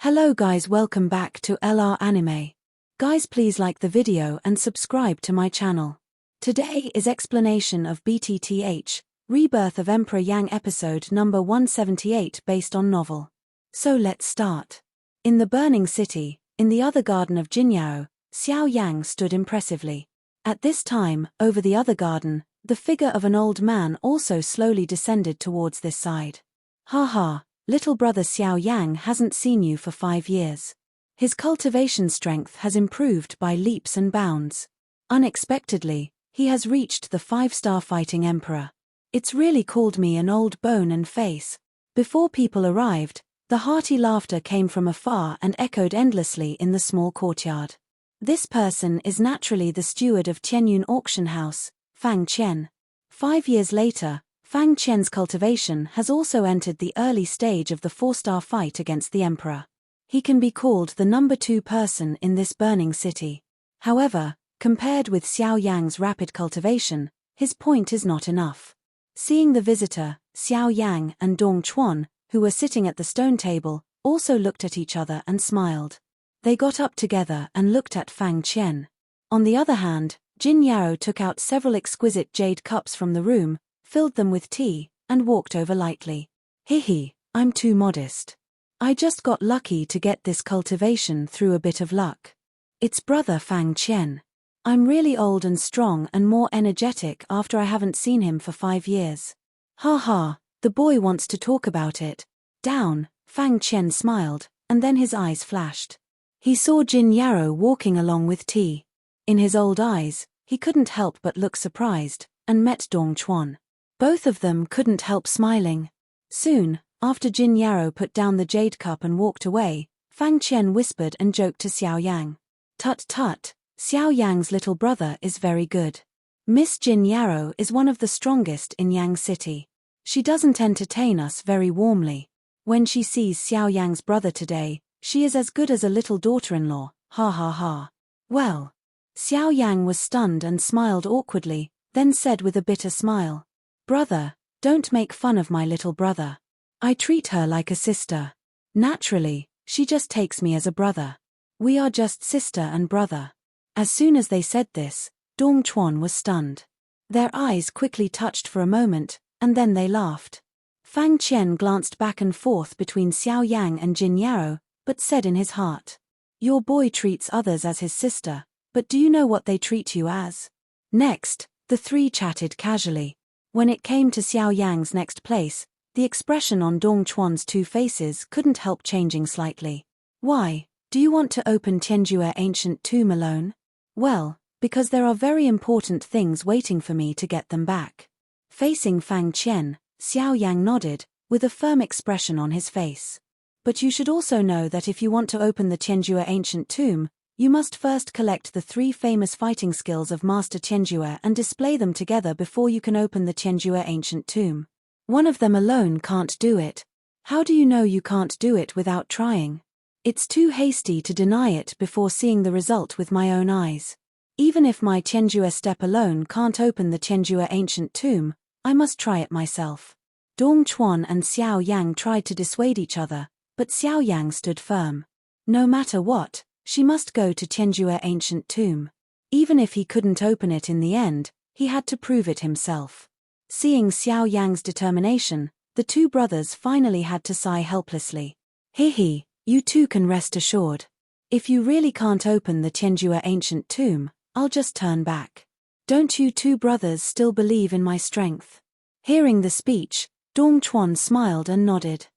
Hello guys, welcome back to LR Anime. Guys, please like the video and subscribe to my channel. Today is explanation of BTTH Rebirth of Emperor Yang episode number 178 based on novel. So let's start. In the burning city, in the other garden of Jinyao, Xiao Yan stood impressively. At this time, over the other garden, the figure of an old man also slowly descended towards this side. Ha ha. Little brother Xiao Yan hasn't seen you for 5 years. His cultivation strength has improved by leaps and bounds. Unexpectedly, he has reached the 5-star fighting emperor. It's really called me an old bone and face. Before people arrived, the hearty laughter came from afar and echoed endlessly in the small courtyard. This person is naturally the steward of Tianyun auction house, Fang Qian. 5 years later, Fang Qian's cultivation has also entered the early stage of the 4-star fight against the emperor. He can be called the number 2 person in this burning city. However, compared with Xiao Yan's rapid cultivation, his point is not enough. Seeing the visitor, Xiao Yan and Dong Chuan, who were sitting at the stone table, also looked at each other and smiled. They got up together and looked at Fang Qian. On the other hand, Jin Yao took out several exquisite jade cups from the room, filled them with tea, and walked over lightly. Hehe, I'm too modest. I just got lucky to get this cultivation through a bit of luck. It's brother Fang Qian. I'm really old and strong and more energetic after I haven't seen him for 5 years. Ha ha, the boy wants to talk about it. Down, Fang Qian smiled, and then his eyes flashed. He saw Jin Yao walking along with tea. In his old eyes, he couldn't help but look surprised, and met Dong Chuan. Both of them couldn't help smiling. Soon, after Jin Yao put down the jade cup and walked away, Fang Qian whispered and joked to Xiao Yang. Tut tut, Xiao Yang's little brother is very good. Miss Jin Yao is one of the strongest in Yang City. She doesn't entertain us very warmly. When she sees Xiao Yang's brother today, she is as good as a little daughter-in-law, ha ha ha. Well. Xiao Yang was stunned and smiled awkwardly, then said with a bitter smile. Brother, don't make fun of my little brother. I treat her like a sister. Naturally, she just takes me as a brother. We are just sister and brother. As soon as they said this, Dong Chuan was stunned. Their eyes quickly touched for a moment, and then they laughed. Fang Qian glanced back and forth between Xiao Yang and Jin Yao, but said in his heart, your boy treats others as his sister, but do you know what they treat you as? Next, the three chatted casually. When it came to Xiao Yang's next place, the expression on Dong Chuan's 2 faces couldn't help changing slightly. Why, do you want to open Tianjue ancient tomb alone? Well, because there are very important things waiting for me to get them back. Facing Fang Qian, Xiao Yang nodded, with a firm expression on his face. But you should also know that if you want to open the Tianjue ancient tomb, you must first collect the 3 famous fighting skills of Master Tianjue and display them together before you can open the Tianjue ancient tomb. One of them alone can't do it. How do you know you can't do it without trying? It's too hasty to deny it before seeing the result with my own eyes. Even if my Tianjue step alone can't open the Tianjue ancient tomb, I must try it myself. Dong Chuan and Xiao Yang tried to dissuade each other, but Xiao Yang stood firm. No matter what, she must go to Tianjue ancient tomb. Even if he couldn't open it in the end, he had to prove it himself. Seeing Xiao Yang's determination, the 2 brothers finally had to sigh helplessly. Hehe, you 2 can rest assured. If you really can't open the Tianjue ancient tomb, I'll just turn back. Don't you 2 brothers still believe in my strength? Hearing the speech, Dong Chuan smiled and nodded.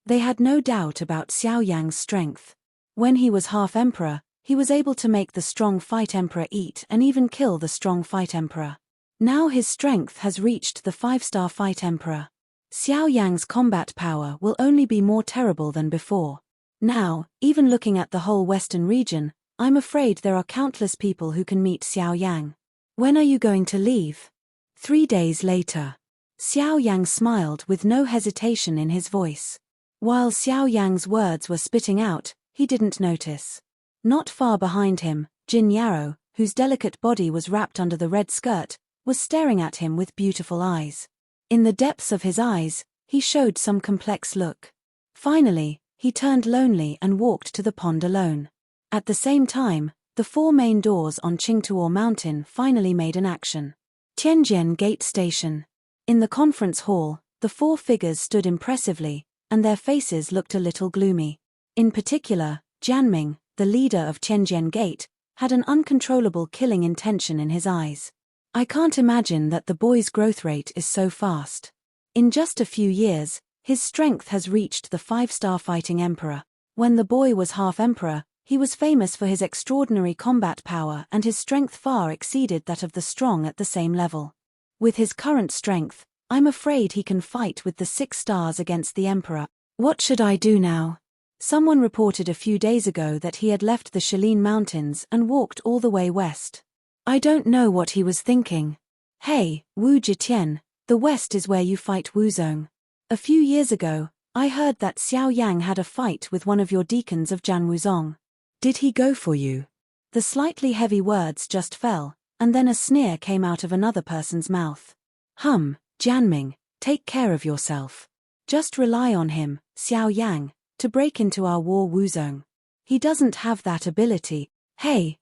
They had no doubt about Xiao Yang's strength. When he was half emperor, he was able to make the strong fight emperor eat and even kill the strong fight emperor. Now his strength has reached the 5-star fight emperor. Xiao Yang's combat power will only be more terrible than before. Now, even looking at the whole western region, I'm afraid there are countless people who can meet Xiao Yang. When are you going to leave? 3 days later. Xiao Yang smiled with no hesitation in his voice. While Xiao Yang's words were spitting out, he didn't notice. Not far behind him, Jin Yao, whose delicate body was wrapped under the red skirt, was staring at him with beautiful eyes. In the depths of his eyes, he showed some complex look. Finally, He turned lonely and walked to the pond alone. At the same time, the 4 main doors on Qingtuo Mountain finally made an action. Tianjian Gate Station. In the conference hall, the 4 figures stood impressively, and their faces looked a little gloomy. In particular, Jianming, the leader of Tianjian Gate, had an uncontrollable killing intention in his eyes. I can't imagine that the boy's growth rate is so fast. In just a few years, his strength has reached the 5-star fighting emperor. When the boy was half emperor, he was famous for his extraordinary combat power, and his strength far exceeded that of the strong at the same level. With his current strength, I'm afraid he can fight with the 6 stars against the emperor. What should I do now? Someone reported a few days ago that he had left the Shilin Mountains and walked all the way west. I don't know what he was thinking. Hey, Wu Jitian, the west is where you fight Wuzong. A few years ago, I heard that Xiao Yang had a fight with one of your deacons of Janwuzong. Did he go for you? The slightly heavy words just fell, and then a sneer came out of another person's mouth. Jianming, take care of yourself. Just rely on him, Xiao Yang, to break into our war Wuzong. He doesn't have that ability. Hey,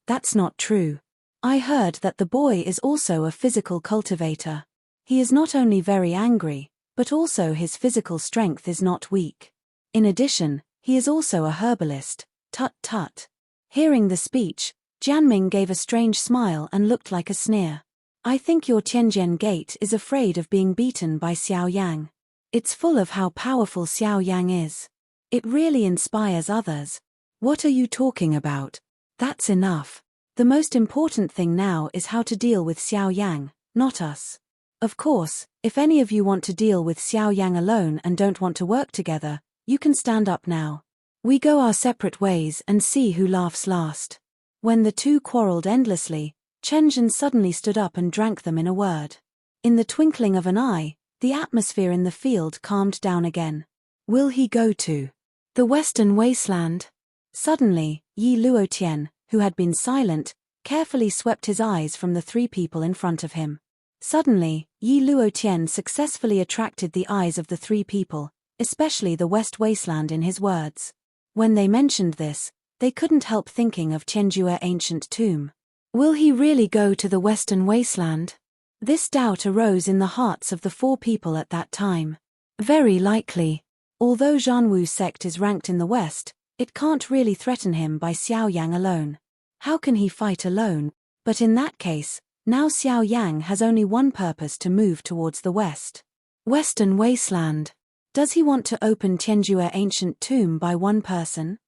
that's not true. I heard that the boy is also a physical cultivator. He is not only very angry, but also his physical strength is not weak. In addition, he is also a herbalist. Tut tut. Hearing the speech, Jianming gave a strange smile and looked like a sneer. I think your Tianjian Gate is afraid of being beaten by Xiao Yang. It's full of how powerful Xiao Yang is. It really inspires others. What are you talking about? That's enough. The most important thing now is how to deal with Xiao Yang, not us. Of course, if any of you want to deal with Xiao Yang alone and don't want to work together, you can stand up now. We go our separate ways and see who laughs last. When the 2 quarreled endlessly, Chen Zhen suddenly stood up and drank them in a word. In the twinkling of an eye, the atmosphere in the field calmed down again. Will he go to the western wasteland? Suddenly, Yi Luotian, who had been silent, carefully swept his eyes from the 3 people in front of him. Suddenly, Yi Luotian successfully attracted the eyes of the 3 people, especially the West Wasteland in his words. When they mentioned this, they couldn't help thinking of Tianjue ancient tomb. Will he really go to the Western Wasteland? This doubt arose in the hearts of the 4 people at that time. Very likely. Although Zhanwu sect is ranked in the West, it can't really threaten him by Xiao Yang alone. How can he fight alone? But in that case, now Xiao Yang has only one purpose: to move towards the west. Western Wasteland. Does he want to open Tianjue ancient tomb by one person?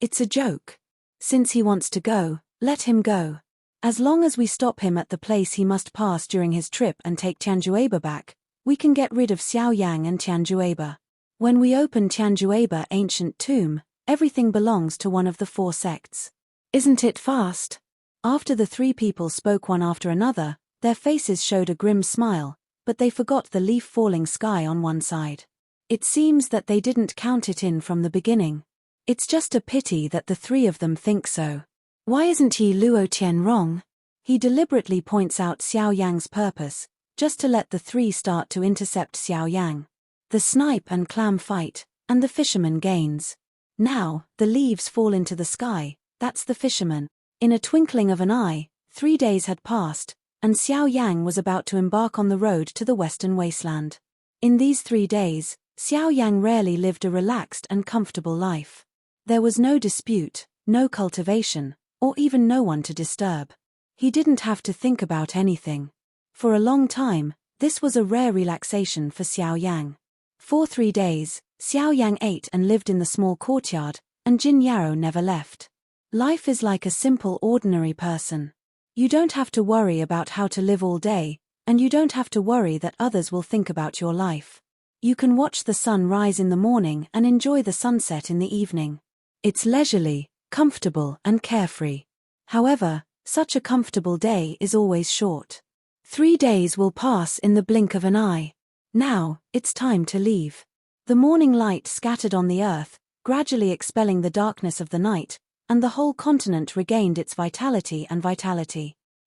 It's a joke. Since he wants to go, let him go. As long as we stop him at the place he must pass during his trip and take Tianjueba back, we can get rid of Xiao Yang and Tianjueba. When we open Tianjueba ancient tomb, everything belongs to one of the 4 sects. Isn't it fast? After the 3 people spoke one after another, their faces showed a grim smile, but they forgot the leaf-falling sky on one side. It seems that they didn't count it in from the beginning. It's just a pity that the 3 of them think so. Why isn't Yi Luotian wrong? He deliberately points out Xiao Yang's purpose, just to let the 3 start to intercept Xiao Yang. The snipe and clam fight, and the fisherman gains. Now, the leaves fall into the sky, that's the fisherman. In a twinkling of an eye, 3 days had passed, and Xiao Yang was about to embark on the road to the Western Wasteland. In these 3 days, Xiao Yang rarely lived a relaxed and comfortable life. There was no dispute, no cultivation, or even no one to disturb. He didn't have to think about anything. For a long time, this was a rare relaxation for Xiao Yang. For 3 days, Xiao Yang ate and lived in the small courtyard, and Jin Yao never left. Life is like a simple ordinary person. You don't have to worry about how to live all day, and you don't have to worry that others will think about your life. You can watch the sun rise in the morning and enjoy the sunset in the evening. It's leisurely, comfortable and carefree. However, such a comfortable day is always short. 3 days will pass in the blink of an eye. Now, it's time to leave. The morning light scattered on the earth, gradually expelling the darkness of the night, and the whole continent regained its vitality.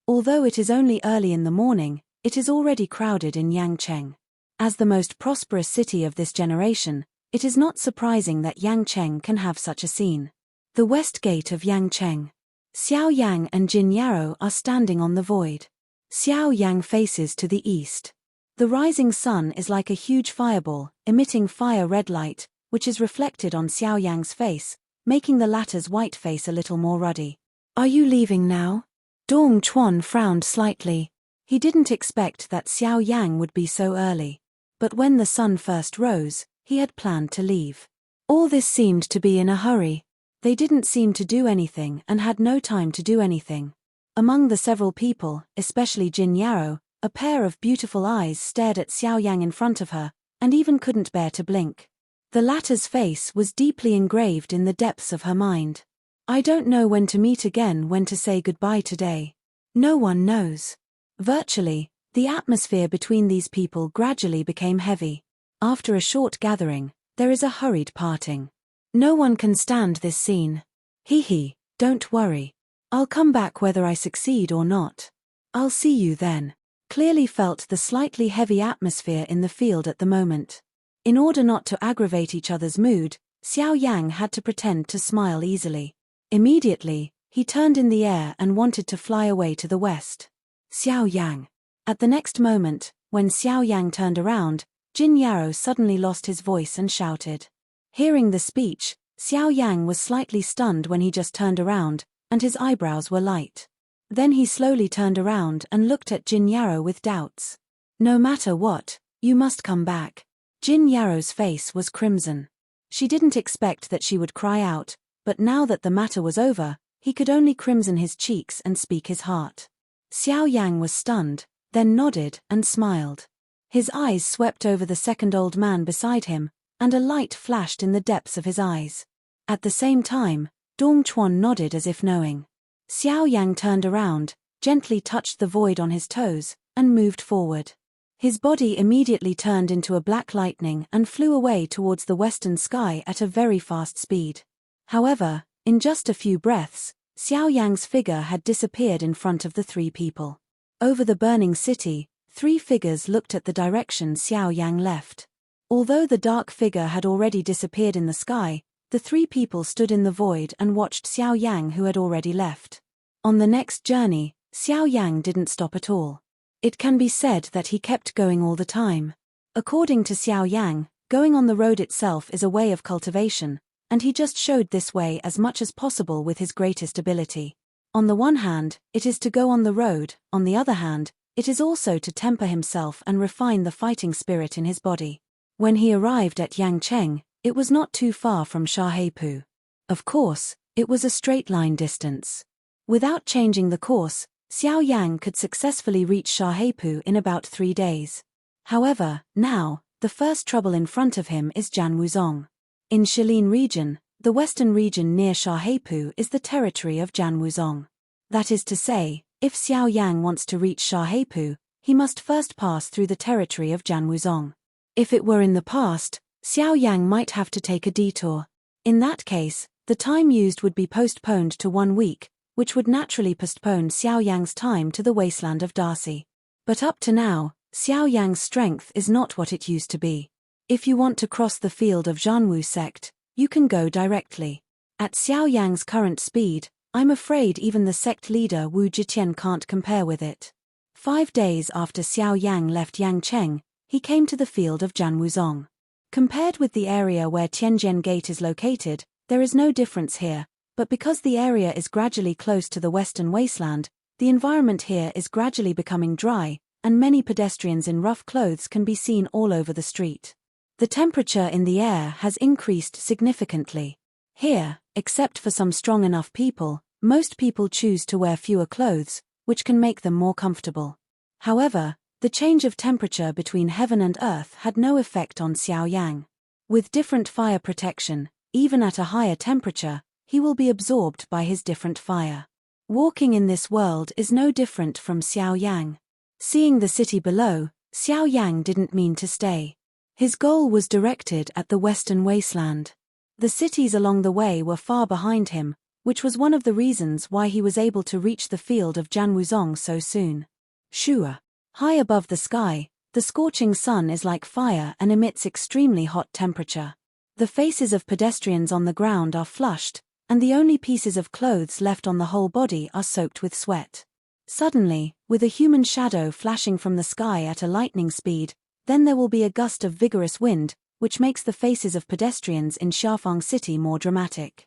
Although it is only early in the morning, it is already crowded in Yangcheng. As the most prosperous city of this generation, It is not surprising that Yang Cheng can have such a scene. The west gate of Yang Cheng. Xiao Yang and Jin Yarrow are standing on the void. Xiao Yang faces to the east. The rising sun is like a huge fireball, emitting fire-red light, which is reflected on Xiao Yang's face, making the latter's white face a little more ruddy. "Are you leaving now?" Dong Chuan frowned slightly. He didn't expect that Xiao Yang would be so early. But when the sun first rose, he had planned to leave. All this seemed to be in a hurry. They didn't seem to do anything and had no time to do anything. Among the several people, especially Jin Yarrow, a pair of beautiful eyes stared at Xiao Yang in front of her, and even couldn't bear to blink. The latter's face was deeply engraved in the depths of her mind. "I don't know when to meet again, when to say goodbye today. No one knows." Virtually, the atmosphere between these people gradually became heavy. After a short gathering, there is a hurried parting. No one can stand this scene. "Hee, don't worry. I'll come back whether I succeed or not. I'll see you then." Clearly felt the slightly heavy atmosphere in the field at the moment. In order not to aggravate each other's mood, Xiao Yang had to pretend to smile easily. Immediately, he turned in the air and wanted to fly away to the west. "Xiao Yang." At the next moment, when Xiao Yang turned around, Jin Yarrow suddenly lost his voice and shouted. Hearing the speech, Xiao Yang was slightly stunned when he just turned around, and his eyebrows were light. Then he slowly turned around and looked at Jin Yarrow with doubts. "No matter what, you must come back." Jin Yarrow's face was crimson. She didn't expect that she would cry out, but now that the matter was over, he could only crimson his cheeks and speak his heart. Xiao Yang was stunned, then nodded and smiled. His eyes swept over the second old man beside him, and a light flashed in the depths of his eyes. At the same time, Dong Chuan nodded as if knowing. Xiao Yang turned around, gently touched the void on his toes, and moved forward. His body immediately turned into a black lightning and flew away towards the western sky at a very fast speed. However, in just a few breaths, Xiao Yang's figure had disappeared in front of the three people. Over the burning city, three figures looked at the direction Xiao Yang left. Although the dark figure had already disappeared in the sky, the three people stood in the void and watched Xiao Yang, who had already left. On the next journey, Xiao Yang didn't stop at all. It can be said that he kept going all the time. According to Xiao Yang, going on the road itself is a way of cultivation, and he just showed this way as much as possible with his greatest ability. On the one hand, it is to go on the road, on the other hand, it is also to temper himself and refine the fighting spirit in his body. When he arrived at Yang Cheng, it was not too far from Shahepu. Of course, it was a straight line distance. Without changing the course, Xiao Yang could successfully reach Shahepu in about 3 days. However, now, the first trouble in front of him is Janwuzong. In Shilin region, the western region near Shahepu is the territory of Janwuzong. That is to say, if Xiao Yang wants to reach Shahepu, he must first pass through the territory of Janwuzong. If it were in the past, Xiao Yang might have to take a detour. In that case, the time used would be postponed to 1 week, which would naturally postpone Xiao Yang's time to the wasteland of Darcy. But up to now, Xiao Yang's strength is not what it used to be. If you want to cross the field of Zhanwu sect, you can go directly. At Xiao Yang's current speed, I'm afraid even the sect leader Wu Jitian can't compare with it. 5 days after Xiao Yang left Yangcheng, he came to the field of Janwuzong. Compared with the area where Tianjian Gate is located, there is no difference here, but because the area is gradually close to the western wasteland, the environment here is gradually becoming dry, and many pedestrians in rough clothes can be seen all over the street. The temperature in the air has increased significantly. Here, except for some strong enough people, most people choose to wear fewer clothes, which can make them more comfortable. However, the change of temperature between heaven and earth had no effect on Xiao Yang. With different fire protection, even at a higher temperature, he will be absorbed by his different fire. Walking in this world is no different from Xiao Yang. Seeing the city below, Xiao Yang didn't mean to stay. His goal was directed at the western wasteland. The cities along the way were far behind him, which was one of the reasons why he was able to reach the field of Janwuzong so soon. Shua. High above the sky, the scorching sun is like fire and emits extremely hot temperature. The faces of pedestrians on the ground are flushed, and the only pieces of clothes left on the whole body are soaked with sweat. Suddenly, with a human shadow flashing from the sky at a lightning speed, then there will be a gust of vigorous wind, which makes the faces of pedestrians in Xiaofang City more dramatic.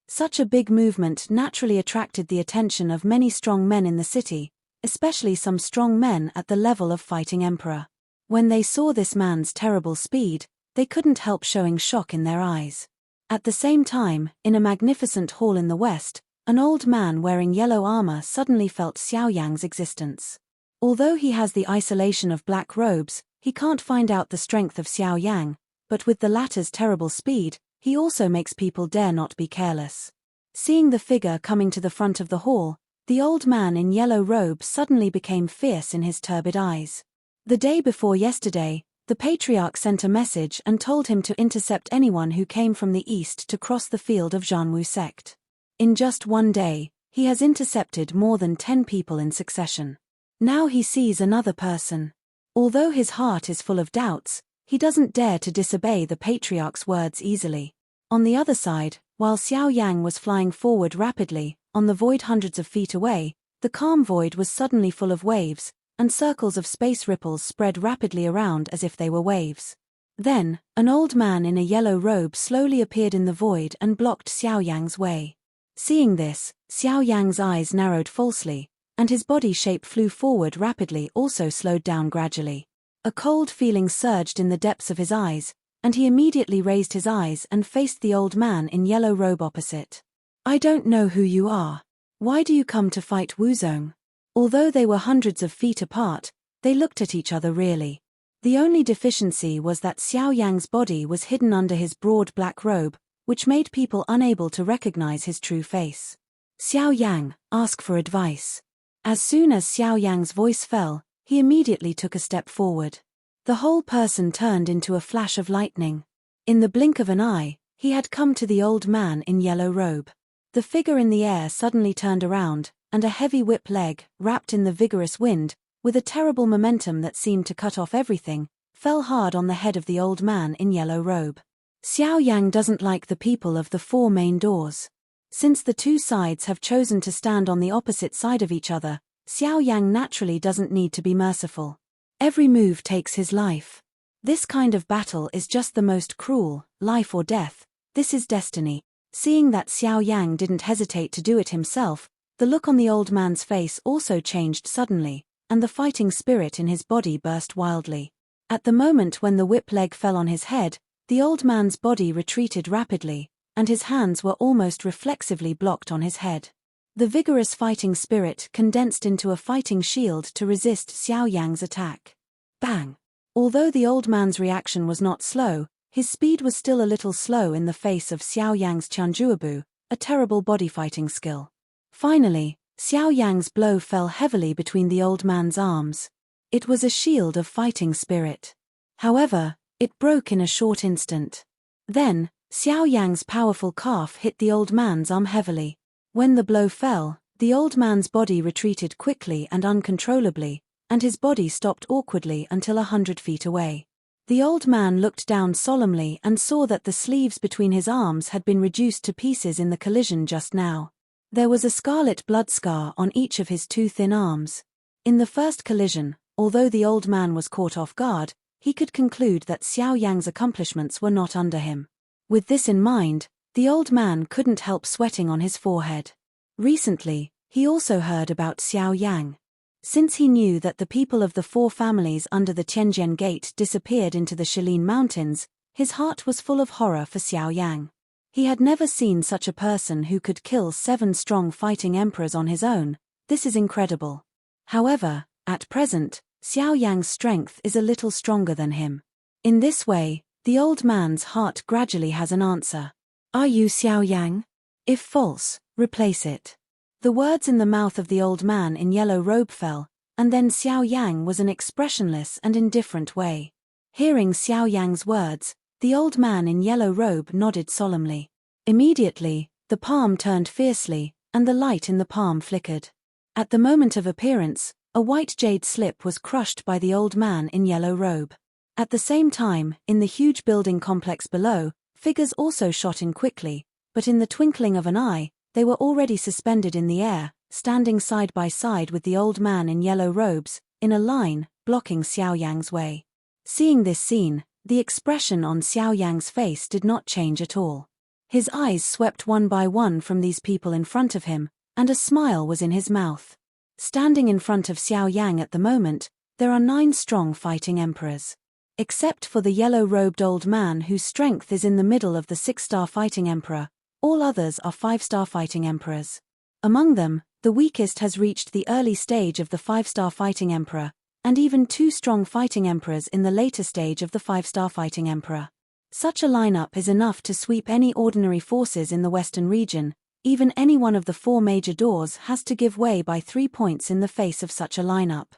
Such a big movement naturally attracted the attention of many strong men in the city, especially some strong men at the level of fighting emperor. When they saw this man's terrible speed, they couldn't help showing shock in their eyes. At the same time, in a magnificent hall in the west, an old man wearing yellow armor suddenly felt Xiao Yang's existence. Although he has the isolation of black robes, he can't find out the strength of Xiao Yang, but with the latter's terrible speed, he also makes people dare not be careless. Seeing the figure coming to the front of the hall, the old man in yellow robe suddenly became fierce in his turbid eyes. The day before yesterday, the patriarch sent a message and told him to intercept anyone who came from the east to cross the field of Zhanwu sect. In just one day, he has intercepted more than 10 people in succession. Now he sees another person. Although his heart is full of doubts, he doesn't dare to disobey the patriarch's words easily. On the other side, while Xiao Yang was flying forward rapidly, on the void hundreds of feet away, the calm void was suddenly full of waves, and circles of space ripples spread rapidly around as if they were waves. Then, an old man in a yellow robe slowly appeared in the void and blocked Xiao Yang's way. Seeing this, Xiao Yang's eyes narrowed falsely, and his body shape flew forward rapidly also slowed down gradually. A cold feeling surged in the depths of his eyes, and he immediately raised his eyes and faced the old man in yellow robe opposite. "I don't know who you are. Why do you come to fight Wuzong?" Although they were hundreds of feet apart, they looked at each other really. The only deficiency was that Xiao Yang's body was hidden under his broad black robe, which made people unable to recognize his true face. "Xiao Yang, ask for advice." As soon as Xiao Yang's voice fell, he immediately took a step forward. The whole person turned into a flash of lightning. In the blink of an eye, he had come to the old man in yellow robe. The figure in the air suddenly turned around, and a heavy whip leg, wrapped in the vigorous wind, with a terrible momentum that seemed to cut off everything, fell hard on the head of the old man in yellow robe. Xiao Yang doesn't like the people of the 4 main doors. Since the two sides have chosen to stand on the opposite side of each other, Xiao Yang naturally doesn't need to be merciful. Every move takes his life. This kind of battle is just the most cruel, life or death, this is destiny. Seeing that Xiao Yang didn't hesitate to do it himself, the look on the old man's face also changed suddenly, and the fighting spirit in his body burst wildly. At the moment when the whip leg fell on his head, the old man's body retreated rapidly, and his hands were almost reflexively blocked on his head. The vigorous fighting spirit condensed into a fighting shield to resist Xiao Yang's attack. Bang! Although the old man's reaction was not slow, his speed was still a little slow in the face of Xiao Yang's Qianjuobu, a terrible body fighting skill. Finally, Xiao Yang's blow fell heavily between the old man's arms. It was a shield of fighting spirit. However, it broke in a short instant. Then, Xiao Yang's powerful calf hit the old man's arm heavily. When the blow fell, the old man's body retreated quickly and uncontrollably, and his body stopped awkwardly until 100 feet away. The old man looked down solemnly and saw that the sleeves between his arms had been reduced to pieces in the collision just now. There was a scarlet blood scar on each of his 2 thin arms. In the first collision, although the old man was caught off guard, he could conclude that Xiao Yang's accomplishments were not under him. With this in mind, the old man couldn't help sweating on his forehead. Recently, he also heard about Xiao Yang. Since he knew that the people of the 4 families under the Tianjian Gate disappeared into the Shilin Mountains, his heart was full of horror for Xiao Yang. He had never seen such a person who could kill 7 strong fighting emperors on his own. This is incredible. However, at present, Xiao Yang's strength is a little stronger than him. In this way, the old man's heart gradually has an answer. "Are you Xiao Yang? If false, replace it." The words in the mouth of the old man in yellow robe fell, and then Xiao Yang was an expressionless and indifferent way. Hearing Xiao Yang's words, the old man in yellow robe nodded solemnly. Immediately, the palm turned fiercely, and the light in the palm flickered. At the moment of appearance, a white jade slip was crushed by the old man in yellow robe. At the same time, in the huge building complex below, Figures also shot in quickly, but in the twinkling of an eye, they were already suspended in the air, standing side by side with the old man in yellow robes, in a line, blocking Xiao Yang's way. Seeing this scene, the expression on Xiao Yang's face did not change at all. His eyes swept one by one from these people in front of him, and a smile was in his mouth. Standing in front of Xiao Yang at the moment, there are 9 strong fighting emperors. Except for the yellow-robed old man whose strength is in the middle of the 6-star fighting emperor, all others are 5-star fighting emperors. Among them, the weakest has reached the early stage of the 5-star fighting emperor, and even 2 strong fighting emperors in the later stage of the 5-star fighting emperor. Such a lineup is enough to sweep any ordinary forces in the western region. Even any one of the 4 major doors has to give way by 3 points in the face of such a lineup.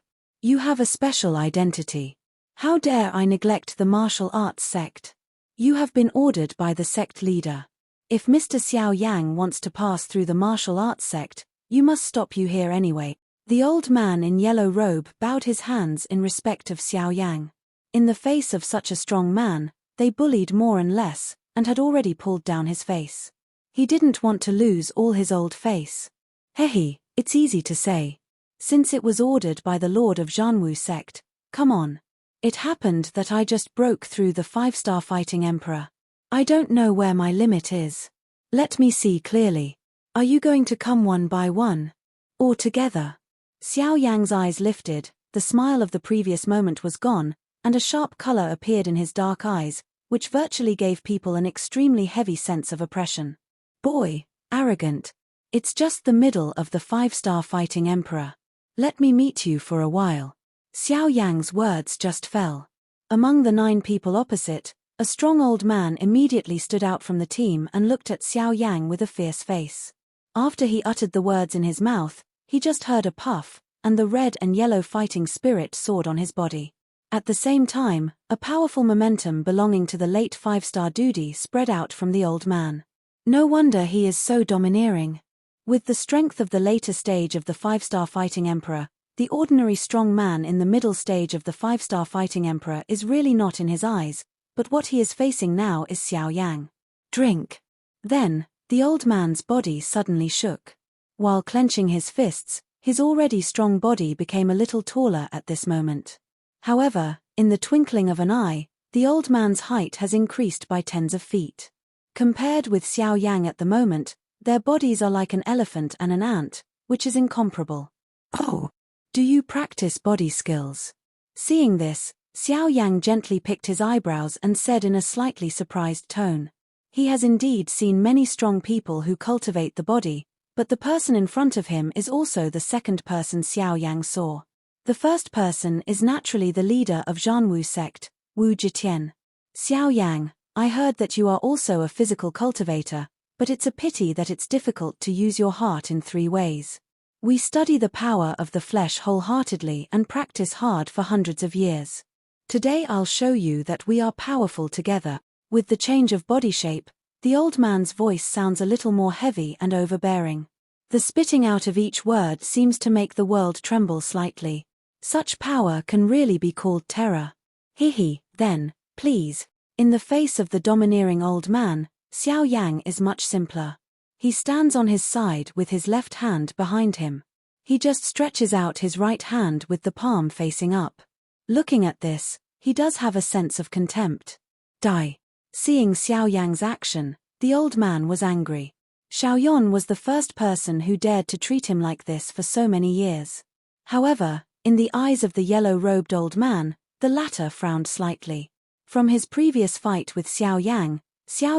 You have a special identity. How dare I neglect the martial arts sect? You have been ordered by the sect leader. If Mr. Xiao Yang wants to pass through the martial arts sect, you must stop you here anyway. The old man in yellow robe bowed his hands in respect of Xiao Yang. In the face of such a strong man, they bullied more and less, and had already pulled down his face. He didn't want to lose all his old face. Hehe, it's easy to say. Since it was ordered by the Lord of Zhanwu sect, come on. It happened that I just broke through the 5-star fighting emperor. I don't know where my limit is. Let me see clearly. Are you going to come one by one? Or together? Xiao Yang's eyes lifted, the smile of the previous moment was gone, and a sharp color appeared in his dark eyes, which virtually gave people an extremely heavy sense of oppression. Boy, arrogant. It's just the middle of the 5-star fighting emperor. Let me meet you for a while. Xiao Yang's words just fell. Among the 9 people opposite, a strong old man immediately stood out from the team and looked at Xiao Yang with a fierce face. After he uttered the words in his mouth, he just heard a puff, and the red and yellow fighting spirit soared on his body. At the same time, a powerful momentum belonging to the late 5-star duty spread out from the old man. No wonder he is so domineering. With the strength of the later stage of the 5-star fighting emperor, the ordinary strong man in the middle stage of the 5-star fighting emperor is really not in his eyes, but what he is facing now is Xiao Yang. Drink. Then, the old man's body suddenly shook. While clenching his fists, his already strong body became a little taller at this moment. However, in the twinkling of an eye, the old man's height has increased by tens of feet. Compared with Xiao Yang at the moment, their bodies are like an elephant and an ant, which is incomparable. Oh! Do you practice body skills? Seeing this, Xiao Yang gently picked his eyebrows and said in a slightly surprised tone. He has indeed seen many strong people who cultivate the body, but the person in front of him is also the second person Xiao Yang saw. The first person is naturally the leader of Zhanwu sect, Wu Jitian. Xiao Yang, I heard that you are also a physical cultivator, but it's a pity that it's difficult to use your heart in 3 ways. We study the power of the flesh wholeheartedly and practice hard for hundreds of years. Today I'll show you that we are powerful together. With the change of body shape, the old man's voice sounds a little more heavy and overbearing. The spitting out of each word seems to make the world tremble slightly. Such power can really be called terror. Hehe, then, please. In the face of the domineering old man, Xiao Yang is much simpler. He stands on his side with his left hand behind him. He just stretches out his right hand with the palm facing up. Looking at this, he does have a sense of contempt. Die. Seeing Xiao Yang's action, the old man was angry. Xiao Yan was the first person who dared to treat him like this for so many years. However, in the eyes of the yellow-robed old man, the latter frowned slightly. From his previous fight with Xiao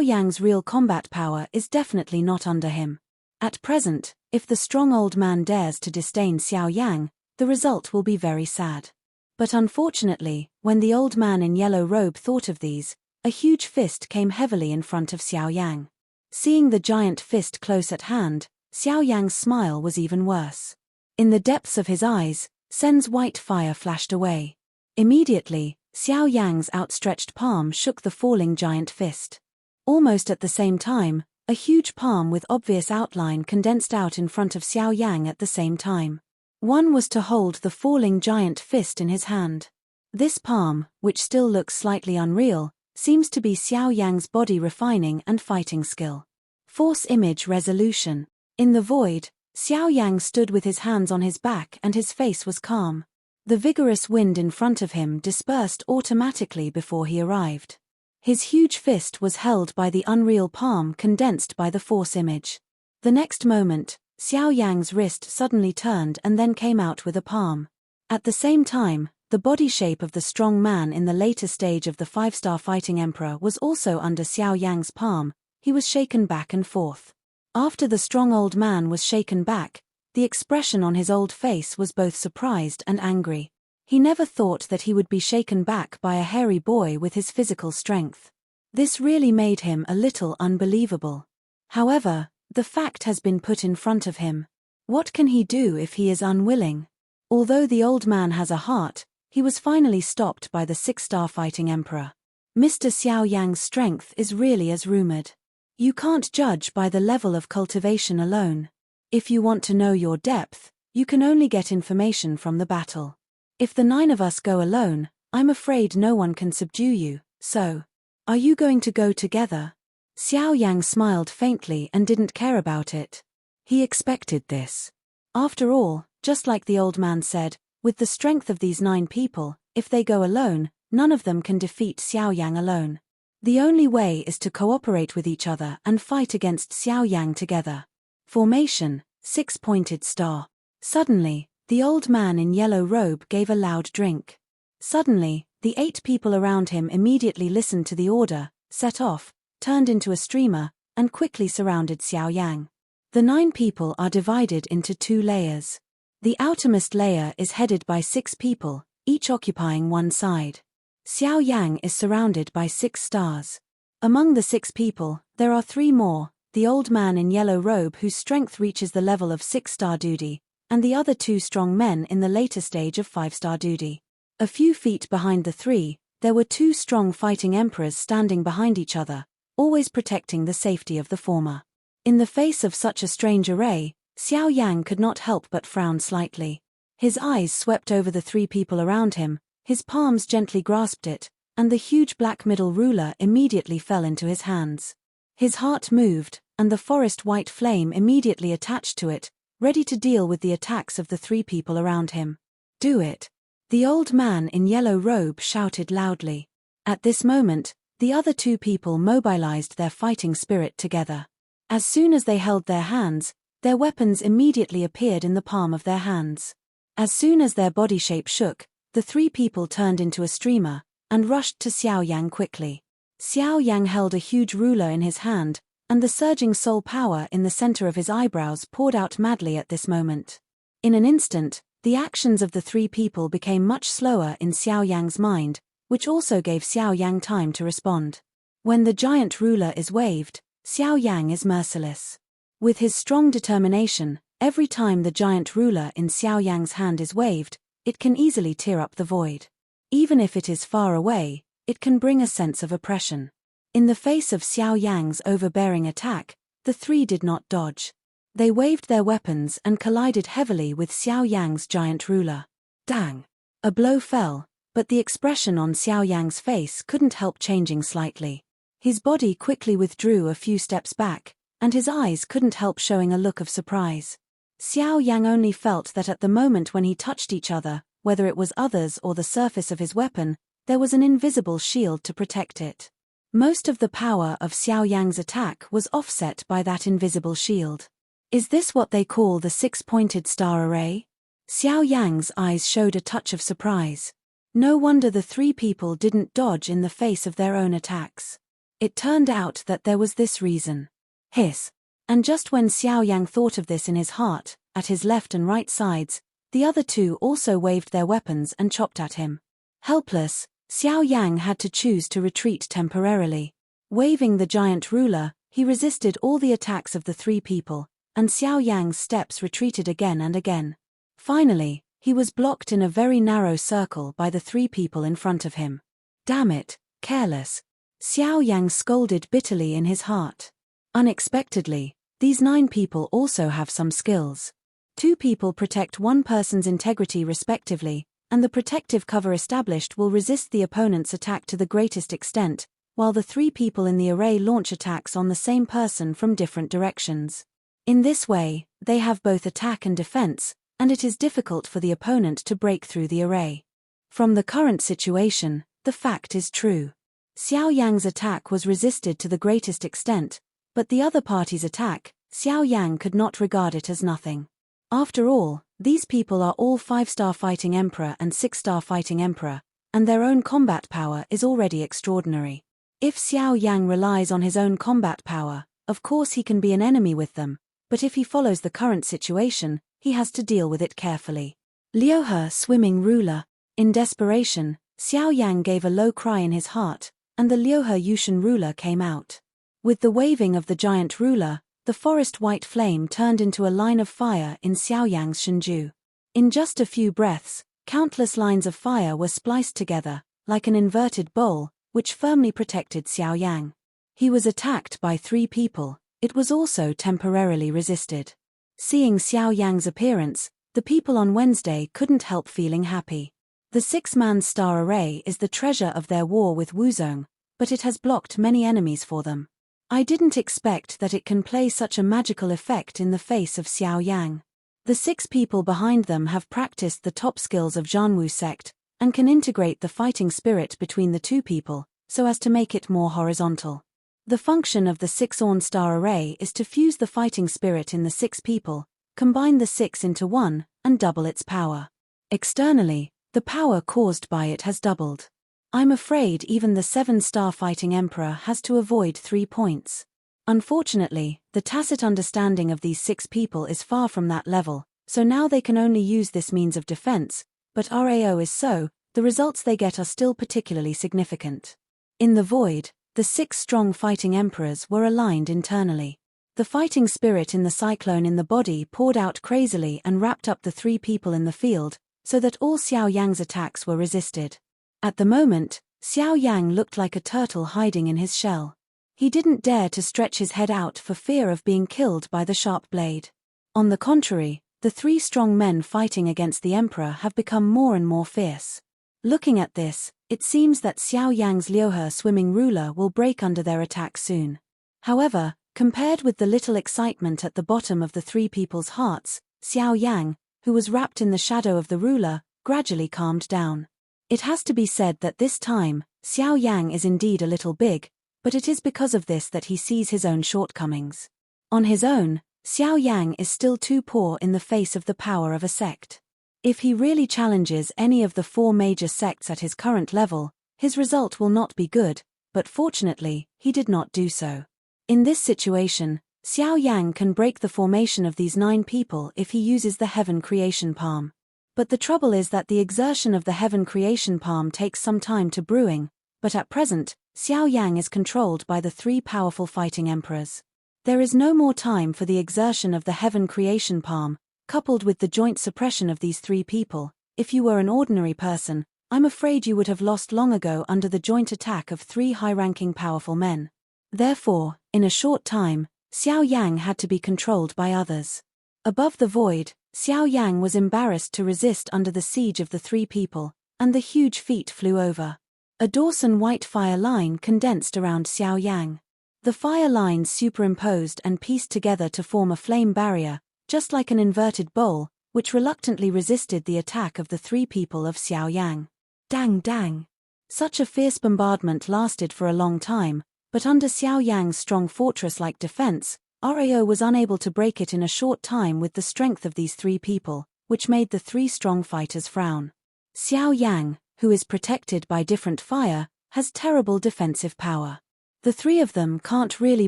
Yang's real combat power is definitely not under him. At present, if the strong old man dares to disdain Xiao Yang, the result will be very sad. But unfortunately, when the old man in yellow robe thought of these, a huge fist came heavily in front of Xiao Yang. Seeing the giant fist close at hand, Xiao Yang's smile was even worse. In the depths of his eyes, Sen's white fire flashed away. Immediately, Xiao Yang's outstretched palm shook the falling giant fist. Almost at the same time, a huge palm with obvious outline condensed out in front of Xiao Yang at the same time. One was to hold the falling giant fist in his hand. This palm, which still looks slightly unreal, seems to be Xiao Yang's body refining and fighting skill. Force image resolution. In the void, Xiao Yang stood with his hands on his back and his face was calm. The vigorous wind in front of him dispersed automatically before he arrived. His huge fist was held by the unreal palm condensed by the force image. The next moment, Xiao Yang's wrist suddenly turned and then came out with a palm. At the same time, the body shape of the strong man in the later stage of the 5-star fighting emperor was also under Xiao Yang's palm. He was shaken back and forth. After the strong old man was shaken back, the expression on his old face was both surprised and angry. He never thought that he would be shaken back by a hairy boy with his physical strength. This really made him a little unbelievable. However, the fact has been put in front of him. What can he do if he is unwilling? Although the old man has a heart, he was finally stopped by the 6-star fighting emperor. Mr. Xiao Yang's strength is really as rumored. You can't judge by the level of cultivation alone. If you want to know your depth, you can only get information from the battle. If the 9 of us go alone, I'm afraid no one can subdue you, so. Are you going to go together? Xiao Yang smiled faintly and didn't care about it. He expected this. After all, just like the old man said, with the strength of these 9 people, if they go alone, none of them can defeat Xiao Yang alone. The only way is to cooperate with each other and fight against Xiao Yang together. Formation, 6-pointed star. Suddenly, the old man in yellow robe gave a loud drink. Suddenly, the 8 people around him immediately listened to the order, set off, turned into a streamer, and quickly surrounded Xiao Yang. The 9 people are divided into 2 layers. The outermost layer is headed by 6 people, each occupying one side. Xiao Yang is surrounded by 6 stars. Among the 6 people, there are 3 more, the old man in yellow robe whose strength reaches the level of 6-star duty, and the other 2 strong men in the later stage of 5-star duty. A few feet behind the 3, there were 2 strong fighting emperors standing behind each other, always protecting the safety of the former. In the face of such a strange array, Xiao Yang could not help but frown slightly. His eyes swept over the 3 people around him, his palms gently grasped it, and the huge black middle ruler immediately fell into his hands. His heart moved, and the forest white flame immediately attached to it, ready to deal with the attacks of the 3 people around him. Do it! The old man in yellow robe shouted loudly. At this moment, the other 2 people mobilized their fighting spirit together. As soon as they held their hands, their weapons immediately appeared in the palm of their hands. As soon as their body shape shook, the 3 people turned into a streamer, and rushed to Xiao Yang quickly. Xiao Yang held a huge ruler in his hand, and the surging soul power in the center of his eyebrows poured out madly at this moment. In an instant, the actions of the 3 people became much slower in Xiao Yang's mind, which also gave Xiao Yang time to respond. When the giant ruler is waved, Xiao Yang is merciless. With his strong determination, every time the giant ruler in Xiao Yang's hand is waved, it can easily tear up the void. Even if it is far away, it can bring a sense of oppression. In the face of Xiao Yang's overbearing attack, the 3 did not dodge. They waved their weapons and collided heavily with Xiao Yang's giant ruler. Dang! A blow fell, but the expression on Xiao Yang's face couldn't help changing slightly. His body quickly withdrew a few steps back, and his eyes couldn't help showing a look of surprise. Xiao Yang only felt that at the moment when he touched each other, whether it was others or the surface of his weapon, there was an invisible shield to protect it. Most of the power of Xiao Yang's attack was offset by that invisible shield. Is this what they call the 6-pointed star array? Xiao Yang's eyes showed a touch of surprise. No wonder the 3 people didn't dodge in the face of their own attacks. It turned out that there was this reason. Hiss. And just when Xiao Yang thought of this in his heart, at his left and right sides, the other 2 also waved their weapons and chopped at him. Helpless, Xiao Yang had to choose to retreat temporarily. Waving the giant ruler, he resisted all the attacks of the 3 people, and Xiao Yang's steps retreated again and again. Finally, he was blocked in a very narrow circle by the 3 people in front of him. Damn it, careless! Xiao Yang scolded bitterly in his heart. Unexpectedly, these 9 people also have some skills. 2 people protect one person's integrity respectively, and the protective cover established will resist the opponent's attack to the greatest extent, while the three people in the array launch attacks on the same person from different directions. In this way, they have both attack and defense, and it is difficult for the opponent to break through the array. From the current situation, the fact is true. Xiao Yang's attack was resisted to the greatest extent, but the other party's attack, Xiao Yang could not regard it as nothing. After all, these people are all 5-star fighting emperor and 6-star fighting emperor, and their own combat power is already extraordinary. If Xiao Yang relies on his own combat power, of course he can be an enemy with them, but if he follows the current situation, he has to deal with it carefully. Liuhe swimming ruler. In desperation, Xiao Yang gave a low cry in his heart, and the Liuhe Yushan ruler came out. With the waving of the giant ruler, the forest white flame turned into a line of fire in Xiao Yang's Shenju. In just a few breaths, countless lines of fire were spliced together, like an inverted bowl, which firmly protected Xiao Yang. He was attacked by 3 people. It was also temporarily resisted. Seeing Xiao Yang's appearance, the people on Wednesday couldn't help feeling happy. The 6-man star array is the treasure of their war with Wuzong, but it has blocked many enemies for them. I didn't expect that it can play such a magical effect in the face of Xiao Yang. The 6 people behind them have practiced the top skills of Zhanwu sect, and can integrate the fighting spirit between the 2 people, so as to make it more horizontal. The function of the 6-on star array is to fuse the fighting spirit in the 6 people, combine the 6 into 1, and double its power. Externally, the power caused by it has doubled. I'm afraid even the 7-star fighting emperor has to avoid 3 points. Unfortunately, the tacit understanding of these 6 people is far from that level, so now they can only use this means of defense, but RAO is so, the results they get are still particularly significant. In the void, the 6 strong fighting emperors were aligned internally. The fighting spirit in the cyclone in the body poured out crazily and wrapped up the 3 people in the field, so that all Xiao Yang's attacks were resisted. At the moment, Xiao Yang looked like a turtle hiding in his shell. He didn't dare to stretch his head out for fear of being killed by the sharp blade. On the contrary, the 3 strong men fighting against the emperor have become more and more fierce. Looking at this, it seems that Xiao Yang's Liuhe swimming ruler will break under their attack soon. However, compared with the little excitement at the bottom of the 3 people's hearts, Xiao Yang, who was wrapped in the shadow of the ruler, gradually calmed down. It has to be said that this time, Xiao Yang is indeed a little big, but it is because of this that he sees his own shortcomings. On his own, Xiao Yang is still too poor in the face of the power of a sect. If he really challenges any of the 4 major sects at his current level, his result will not be good, but fortunately, he did not do so. In this situation, Xiao Yang can break the formation of these 9 people if he uses the Heaven Creation Palm. But the trouble is that the exertion of the Heaven Creation Palm takes some time to brewing, but at present, Xiao Yang is controlled by the 3 powerful fighting emperors. There is no more time for the exertion of the Heaven Creation Palm, coupled with the joint suppression of these 3 people. If you were an ordinary person, I'm afraid you would have lost long ago under the joint attack of 3 high-ranking powerful men. Therefore, in a short time, Xiao Yang had to be controlled by others. Above the void, Xiao Yang was embarrassed to resist under the siege of the 3 people, and the huge feet flew over. A Dawson white fire line condensed around Xiao Yang. The fire lines superimposed and pieced together to form a flame barrier, just like an inverted bowl, which reluctantly resisted the attack of the 3 people of Xiao Yang. Dang dang! Such a fierce bombardment lasted for a long time, but under Xiao Yang's strong fortress-like defense, RAO was unable to break it in a short time with the strength of these 3 people, which made the 3 strong fighters frown. Xiao Yang, who is protected by different fire, has terrible defensive power. The 3 of them can't really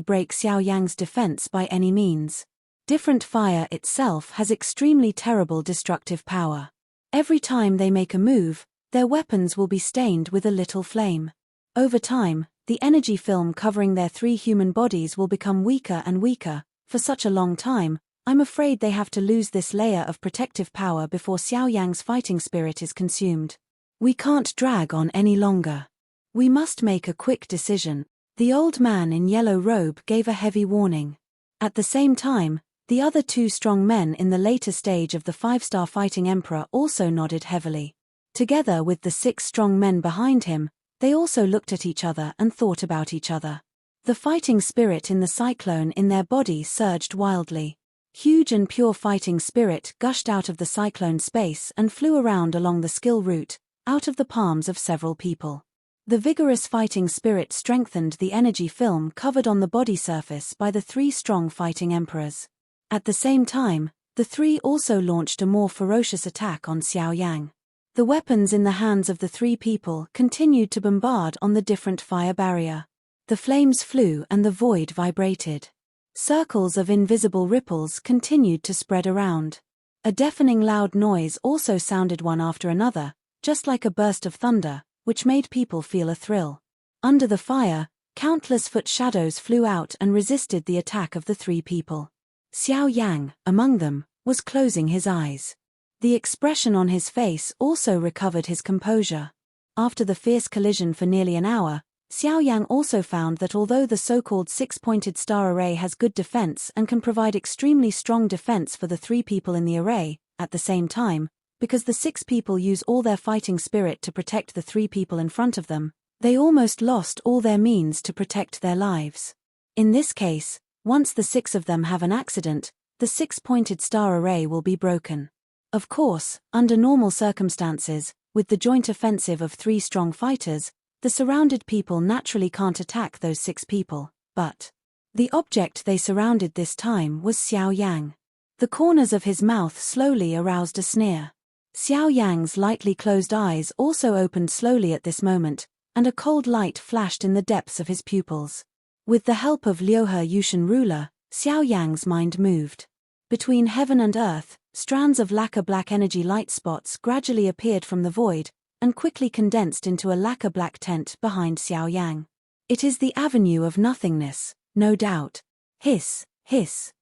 break Xiao Yang's defense by any means. Different fire itself has extremely terrible destructive power. Every time they make a move, their weapons will be stained with a little flame. Over time, the energy film covering their 3 human bodies will become weaker and weaker. For such a long time, I'm afraid they have to lose this layer of protective power before Xiao Yang's fighting spirit is consumed. We can't drag on any longer. We must make a quick decision. The old man in yellow robe gave a heavy warning. At the same time, the other 2 strong men in the later stage of the 5-star fighting emperor also nodded heavily. Together with the 6 strong men behind him, They also looked at each other and thought about each other. The fighting spirit in the cyclone in their body surged wildly. Huge and pure fighting spirit gushed out of the cyclone space and flew around along the skill route, out of the palms of several people. The vigorous fighting spirit strengthened the energy film covered on the body surface by the three strong fighting emperors. At the same time, the three also launched a more ferocious attack on Xiao Yang. The weapons in the hands of the three people continued to bombard on the different fire barrier. The flames flew and the void vibrated. Circles of invisible ripples continued to spread around. A deafening loud noise also sounded one after another, just like a burst of thunder, which made people feel a thrill. Under the fire, countless foot shadows flew out and resisted the attack of the three people. Xiao Yang, among them, was closing his eyes. The expression on his face also recovered his composure. After the fierce collision for nearly an hour, Xiao Yang also found that although the so-called six-pointed star array has good defense and can provide extremely strong defense for the three people in the array, at the same time, because the six people use all their fighting spirit to protect the three people in front of them, they almost lost all their means to protect their lives. In this case, once the six of them have an accident, the six-pointed star array will be broken. Of course, under normal circumstances, with the joint offensive of three strong fighters, the surrounded people naturally can't attack those six people, but the object they surrounded this time was Xiao Yang. The corners of his mouth slowly aroused a sneer. Xiao Yang's lightly closed eyes also opened slowly at this moment, and a cold light flashed in the depths of his pupils. With the help of Liuhe Yushan ruler, Xiao Yang's mind moved. Between heaven and earth, strands of lacquer-black energy light spots gradually appeared from the void, and quickly condensed into a lacquer-black tent behind Xiao Yang. It is the avenue of nothingness, no doubt. Hiss, hiss.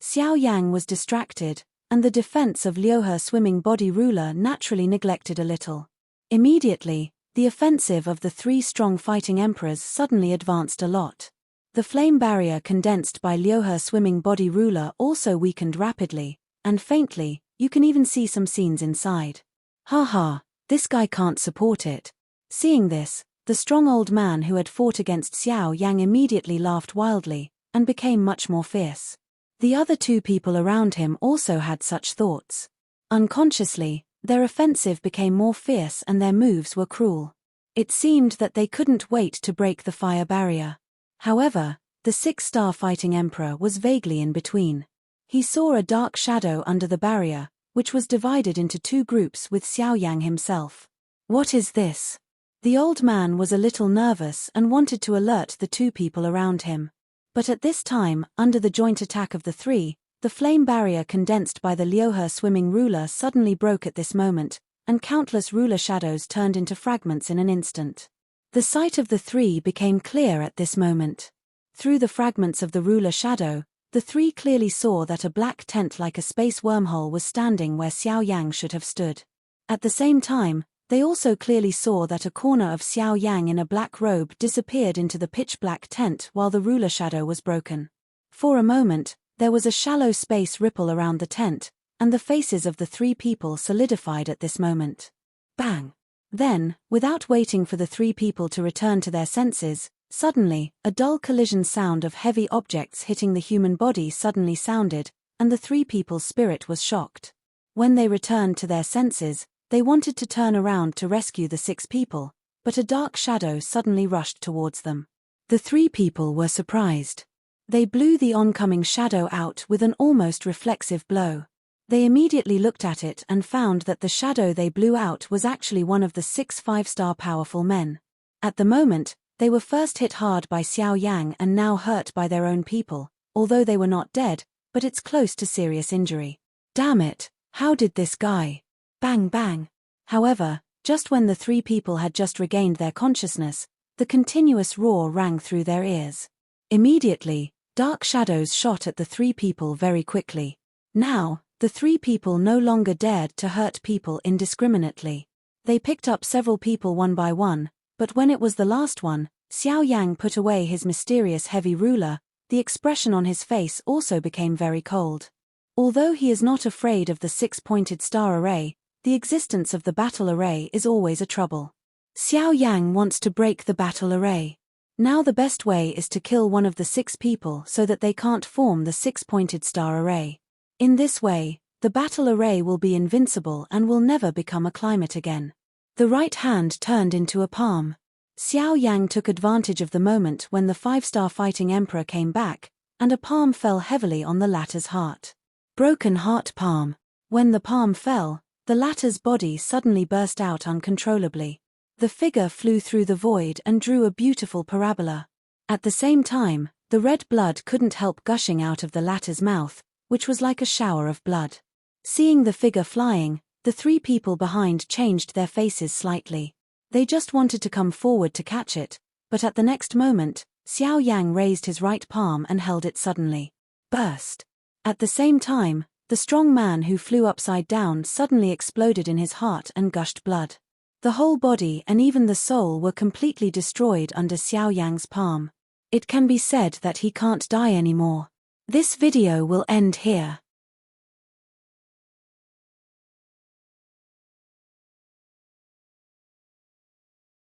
Xiao Yang was distracted, and the defense of Liuhe swimming body ruler naturally neglected a little. Immediately, the offensive of the three strong fighting emperors suddenly advanced a lot. The flame barrier condensed by Liuhe swimming body ruler also weakened rapidly, and faintly, you can even see some scenes inside. Haha, this guy can't support it. Seeing this, the strong old man who had fought against Xiao Yang immediately laughed wildly, and became much more fierce. The other two people around him also had such thoughts. Unconsciously, their offensive became more fierce and their moves were cruel. It seemed that they couldn't wait to break the fire barrier. However, the six-star fighting emperor was vaguely in between. He saw a dark shadow under the barrier, which was divided into two groups with Xiao Yang himself. What is this? The old man was a little nervous and wanted to alert the two people around him. But at this time, under the joint attack of the three, the flame barrier condensed by the Liuhe swimming ruler suddenly broke at this moment, and countless ruler shadows turned into fragments in an instant. The sight of the three became clear at this moment. Through the fragments of the ruler shadow, the three clearly saw that a black tent like a space wormhole was standing where Xiao Yang should have stood. At the same time, they also clearly saw that a corner of Xiao Yang in a black robe disappeared into the pitch-black tent while the ruler shadow was broken. For a moment, there was a shallow space ripple around the tent, and the faces of the three people solidified at this moment. Bang! Then, without waiting for the three people to return to their senses, suddenly, a dull collision sound of heavy objects hitting the human body suddenly sounded, and the three people's spirit was shocked. When they returned to their senses, they wanted to turn around to rescue the six people, but a dark shadow suddenly rushed towards them. The three people were surprised. They blew the oncoming shadow out with an almost reflexive blow. They immediately looked at it and found that the shadow they blew out was actually one of the 6 5-star powerful men. At the moment, they were first hit hard by Xiao Yang and now hurt by their own people, although they were not dead, but it's close to serious injury. Damn it, how did this guy? Bang bang. However, just when the three people had just regained their consciousness, the continuous roar rang through their ears. Immediately, dark shadows shot at the three people very quickly. Now, the three people no longer dared to hurt people indiscriminately. They picked up several people one by one, but when it was the last one, Xiao Yang put away his mysterious heavy ruler, the expression on his face also became very cold. Although he is not afraid of the 6-pointed star array, the existence of the battle array is always a trouble. Xiao Yan wants to break the battle array. Now the best way is to kill one of the 6 people so that they can't form the 6-pointed star array. In this way, the battle array will be invincible and will never become a climate again. The right hand turned into a palm. Xiao Yan took advantage of the moment when the 5-star fighting emperor came back, and a palm fell heavily on the latter's heart. Broken heart palm. When the palm fell, the latter's body suddenly burst out uncontrollably. The figure flew through the void and drew a beautiful parabola. At the same time, the red blood couldn't help gushing out of the latter's mouth, which was like a shower of blood. Seeing the figure flying, the 3 people behind changed their faces slightly. They just wanted to come forward to catch it, but at the next moment, Xiao Yan raised his right palm and held it suddenly. Burst. At the same time, the strong man who flew upside down suddenly exploded in his heart and gushed blood. The whole body and even the soul were completely destroyed under Xiao Yan's palm. It can be said that he can't die anymore. This video will end here.